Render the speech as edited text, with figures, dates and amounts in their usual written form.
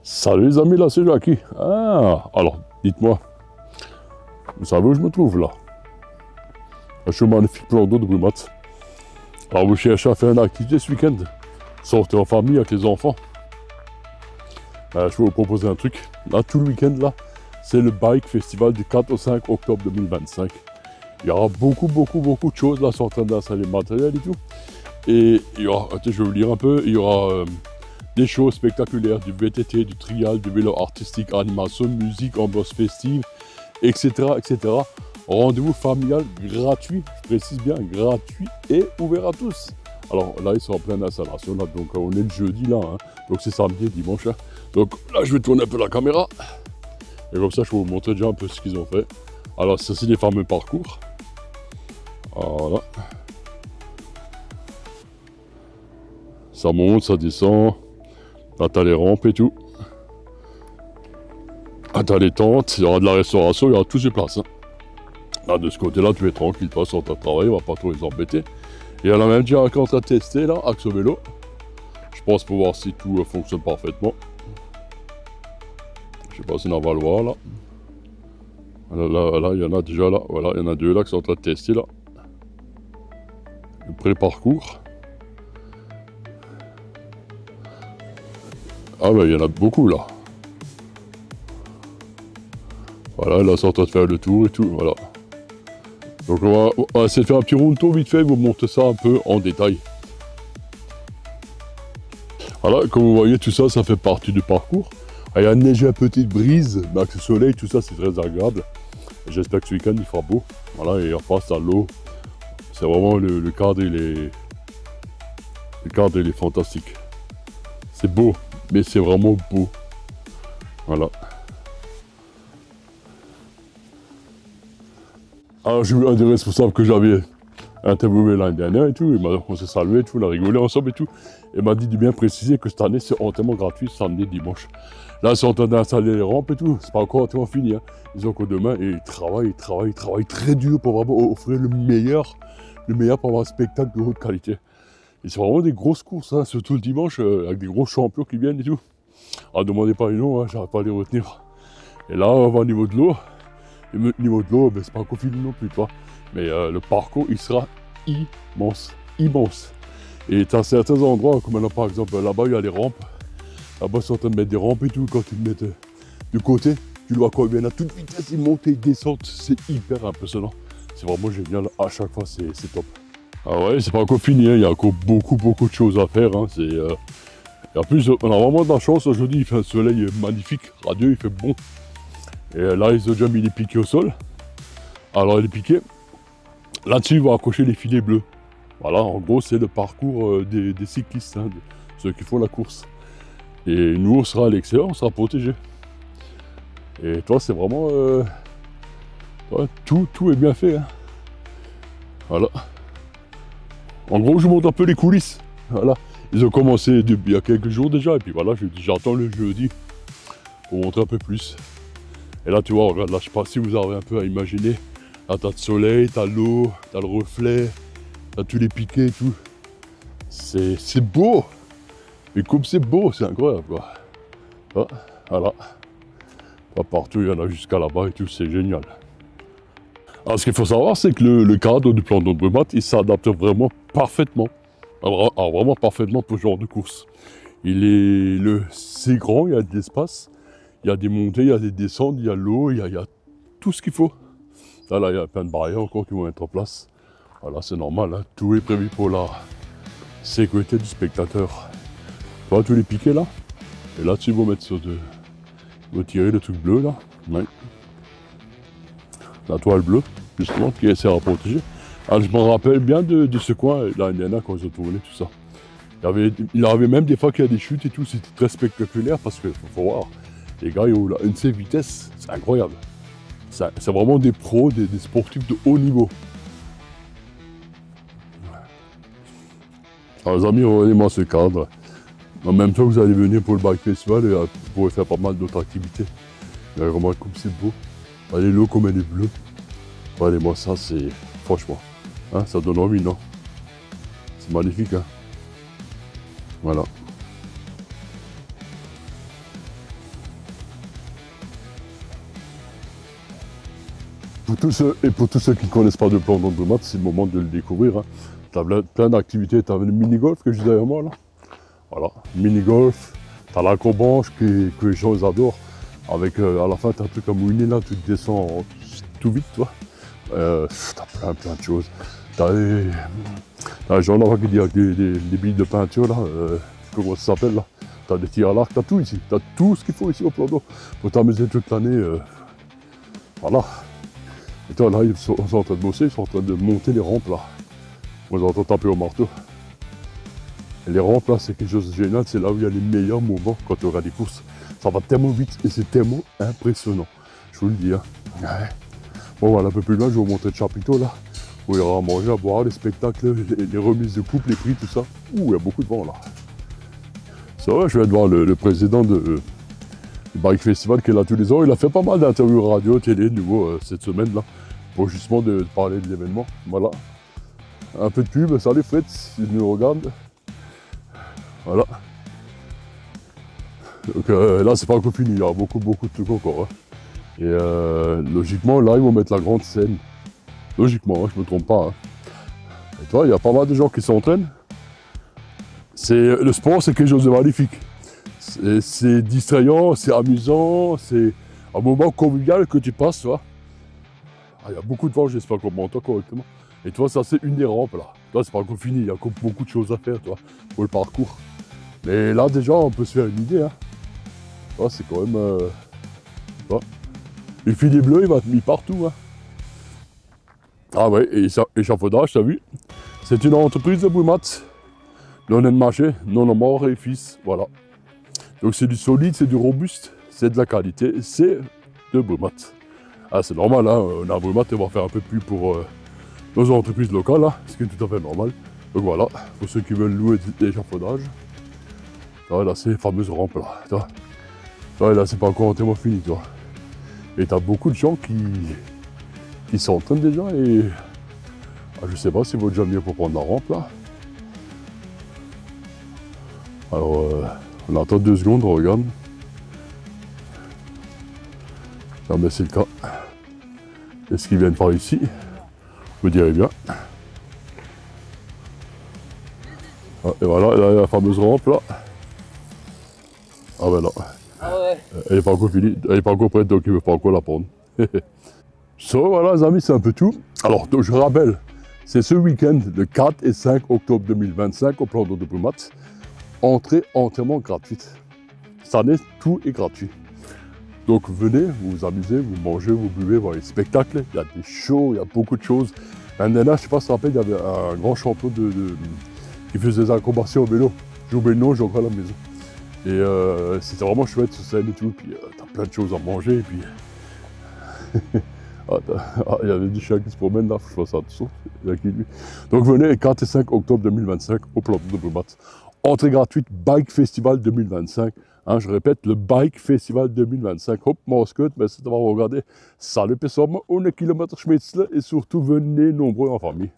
Salut les amis, là c'est Jackie. Ah, alors dites-moi, vous savez où je me trouve là? Je suis au magnifique plan d'eau de Brumath. Alors vous cherchez à faire une activité ce week-end? Sortez en famille avec les enfants. Je vais vous proposer un truc. Là tout le week-end là, c'est le Bike Festival du 4 au 5 octobre 2025. Il y aura beaucoup de choses là, sont en train d'installer le matériel et tout. Et il y aura, je vais vous lire un peu, il y aura des choses spectaculaires, du VTT, du trial, du vélo artistique, animation, musique, ambiance festive, etc. Rendez-vous familial gratuit, je précise bien, gratuit et ouvert à tous. Alors là, ils sont en pleine installation, là, donc on est le jeudi là, hein, donc c'est samedi et dimanche. Hein. Donc là, je vais tourner un peu la caméra, et comme ça, je vais vous montrer déjà un peu ce qu'ils ont fait. Alors, ça, c'est les fameux parcours. Voilà. Ça monte, ça descend. Là, t'as les rampes et tout. Là, t'as les tentes, il y aura de la restauration, il y aura tout sur place. Hein. Là, de ce côté-là, tu es tranquille, toi, sur ton travail, on va pas trop les embêter. Et il y en a même déjà qui est en train de tester, là, Axe Vélo. Je pense pour voir si tout fonctionne parfaitement. Je sais pas si on va le voir, là. Là, il y en a déjà, là. Voilà, il y en a deux, là, qui sont en train de tester, là. Le pré-parcours. Ah, ben, il y en a beaucoup, là. Voilà, là, c'est en train de faire le tour et tout, voilà. Donc on va essayer de faire un petit round tour vite fait, vous montrer ça un peu en détail. Voilà, comme vous voyez, tout ça, ça fait partie du parcours. Il y a neigé une petite brise, mais avec le soleil, tout ça, c'est très agréable. J'espère que ce week-end, il fera beau. Voilà, et en face, à l'eau. C'est vraiment le cadre, le cadre, il est fantastique. C'est beau, mais c'est vraiment beau. Voilà. Alors j'ai eu un des responsables que j'avais interviewé l'année dernière et tout, on s'est salué et tout, on a rigolé ensemble et tout. Et m'a dit de bien préciser que cette année c'est entièrement gratuit, samedi et dimanche. Là ils sont en train d'installer les rampes et tout, c'est pas encore entièrement fini. Hein. Ils ont encore demain et ils travaillent très dur pour vraiment offrir le meilleur pour avoir un spectacle de haute qualité. Et c'est vraiment des grosses courses, hein, surtout le dimanche, avec des gros champions qui viennent et tout. Alors demandez pas les noms, hein, j'arrive pas à les retenir. Et là on va au niveau de l'eau. Le niveau de l'eau, ben, c'est pas encore fini non plus, toi. Mais le parcours, il sera immense. Et tu as certains endroits, comme là, par exemple, là-bas, il y a les rampes. Là-bas, ils sont en train de mettre des rampes et tout. Quand ils le mettent du côté, tu le vois quand ils viennent à toute vitesse, ils montent et ils descendent. C'est hyper impressionnant. C'est vraiment génial. À chaque fois, c'est top. Ah ouais, c'est pas encore fini. Hein. Il y a encore beaucoup de choses à faire. Hein. Et en plus, on a vraiment de la chance. Aujourd'hui, il fait un soleil magnifique, radieux, il fait bon. Et là, ils ont déjà mis les piquets au sol. Alors, les piquets, là-dessus, ils vont accrocher les filets bleus. Voilà, en gros, c'est le parcours des cyclistes, hein, de ceux qui font la course. Et nous, on sera à l'extérieur, on sera protégés. Et toi, c'est vraiment... tout est bien fait. Hein. Voilà. En gros, je vous montre un peu les coulisses. Voilà. Ils ont commencé il y a quelques jours déjà. Et puis voilà, j'attends le jeudi pour montrer un peu plus. Et là, tu vois, regarde, là, je sais pas si vous avez un peu à imaginer. Là, t'as le soleil, t'as l'eau, t'as le reflet, t'as tous les piquets et tout. C'est beau. Et comme c'est beau, c'est incroyable, quoi. Ah, voilà. Pas partout, il y en a jusqu'à là-bas et tout, c'est génial. Alors, ce qu'il faut savoir, c'est que le cadre du plan d'eau de Brumath, il s'adapte vraiment parfaitement. Alors, vraiment parfaitement pour ce genre de course. C'est grand, il y a de l'espace. Il y a des montées, il y a des descentes, il y a l'eau, il y a tout ce qu'il faut. Là, il y a plein de barrières encore qui vont être en place. Voilà, c'est normal, hein. Tout est prévu pour la sécurité du spectateur. Tu vois tous les piquets là? Et là, tu vas mettre sur de... Tu vas tirer le truc bleu là. Ouais. La toile bleue, justement, qui sert à protéger. Alors, je me rappelle bien de ce coin, l'année dernière, quand ils ont tourné tout ça. Il y avait même des fois qu'il y a des chutes et tout, c'était très spectaculaire parce qu'il faut voir. Les gars, ils ont là, une vitesse, c'est incroyable. C'est vraiment des pros, des sportifs de haut niveau. Alors les amis, regardez-moi ce cadre. En même temps, vous allez venir pour le Bike Festival et vous pourrez faire pas mal d'autres activités. Remarquez comme c'est beau. Regardez l'eau comme elle est bleue. Regardez-moi ça, c'est... Franchement, hein, ça donne envie, non? C'est magnifique, hein? Voilà. pour tous ceux qui ne connaissent pas de Plandon de Brumath, c'est le moment de le découvrir. Hein. Tu as plein d'activités, tu as le mini-golf que j'ai derrière moi là. Voilà, mini-golf, tu as l'acrobranche que les gens adorent. Avec à la fin, tu as un truc à mouiner là, tu descends tout vite, toi. Tu as plein de choses. Tu as les gens là qui disent avec des billes de peinture là, comment ça s'appelle là. Tu as des tirs à l'arc, tu as tout ici. Tu as tout ce qu'il faut ici au Plandon pour t'amuser toute l'année. Voilà. Et toi là, ils sont en train de bosser, ils sont en train de monter les rampes là. Moi j'entends taper au marteau. Et les rampes là, c'est quelque chose de génial, c'est là où il y a les meilleurs moments quand tu auras des courses. Ça va tellement vite et c'est tellement impressionnant. Je vous le dis. Hein. Ouais. Bon voilà, un peu plus loin, je vais vous montrer le chapiteau là. Où il y aura à manger, à boire, les spectacles, les remises de coupe, les prix, tout ça. Ouh, il y a beaucoup de vent là. Ça va, je viens de voir le président du Bike Festival qui est là tous les ans. Il a fait pas mal d'interviews radio, télé, nouveau cette semaine là. Pour justement de parler de l'événement. Voilà. Un peu de pub, salut Fred, s'il nous regarde. Voilà. Donc là c'est pas encore fini, il y a beaucoup de trucs encore. Hein. Et logiquement là ils vont mettre la grande scène. Logiquement, hein, je me trompe pas. Hein. Et toi, il y a pas mal de gens qui s'entraînent. Le sport, c'est quelque chose de magnifique. C'est distrayant, c'est amusant, c'est un moment convivial que tu passes, tu vois. Ah, il y a beaucoup de vent, j'espère qu'on m'entend correctement. Et toi, ça c'est une des rampes là. Toi, c'est pas encore fini, il y a encore beaucoup de choses à faire, toi, pour le parcours. Mais là déjà, on peut se faire une idée. Hein. Toi, c'est quand même. Le filet bleu, il va être mis partout. Hein. Ah ouais, et échafaudage, t'as vu? C'est une entreprise de Brumath. Non marché, non mort et fils, voilà. Donc c'est du solide, c'est du robuste, c'est de la qualité, c'est de Brumath. Ah c'est normal, hein, on a Brumath, on va faire un peu plus pour nos entreprises locales, là, ce qui est tout à fait normal. Donc voilà, pour ceux qui veulent louer des échafaudages. Là, c'est les fameuses rampes là. Là, c'est pas encore entièrement fini, toi. Et t'as beaucoup de gens qui s'entraînent déjà et je sais pas s'il vaut déjà mieux pour prendre la rampe là. Alors on attend 2 secondes, on regarde. Non mais c'est le cas. Est-ce qu'ils viennent par ici? Vous direz bien. Ah, et voilà, là il y a la fameuse rampe là. Ah ben non. Ah ouais. Elle n'est pas encore finie, elle n'est pas encore prête donc ils ne peuvent pas encore la prendre. Voilà les amis, c'est un peu tout. Alors donc, je rappelle, c'est ce week-end, le 4 et 5 octobre 2025 au Plandon de Brumath. Entrée entièrement gratuite. Cette année, tout est gratuit. Donc venez, vous vous amusez, vous mangez, vous buvez, voir les spectacles. Il y a des shows, il y a beaucoup de choses. L'année dernière, je ne sais pas si tu te rappelles, il y avait un grand champion qui faisait des acrobaties au vélo. J'ai oublié le nom, j'ai encore à la maison. Et c'était vraiment chouette sur scène et tout. Puis t'as plein de choses à manger. Et puis il y avait des chiens qui se promènent là, je vois ça dessous. Donc venez 4 et 5 octobre 2025 au Plandon de Brumath. Entrée gratuite, Bike Festival 2025. Hein, je répète, le Bike Festival 2025. Hop, Moscow, merci d'avoir regardé. Salut, personne, on est kilomètre Schmitzle et surtout venez nombreux en famille.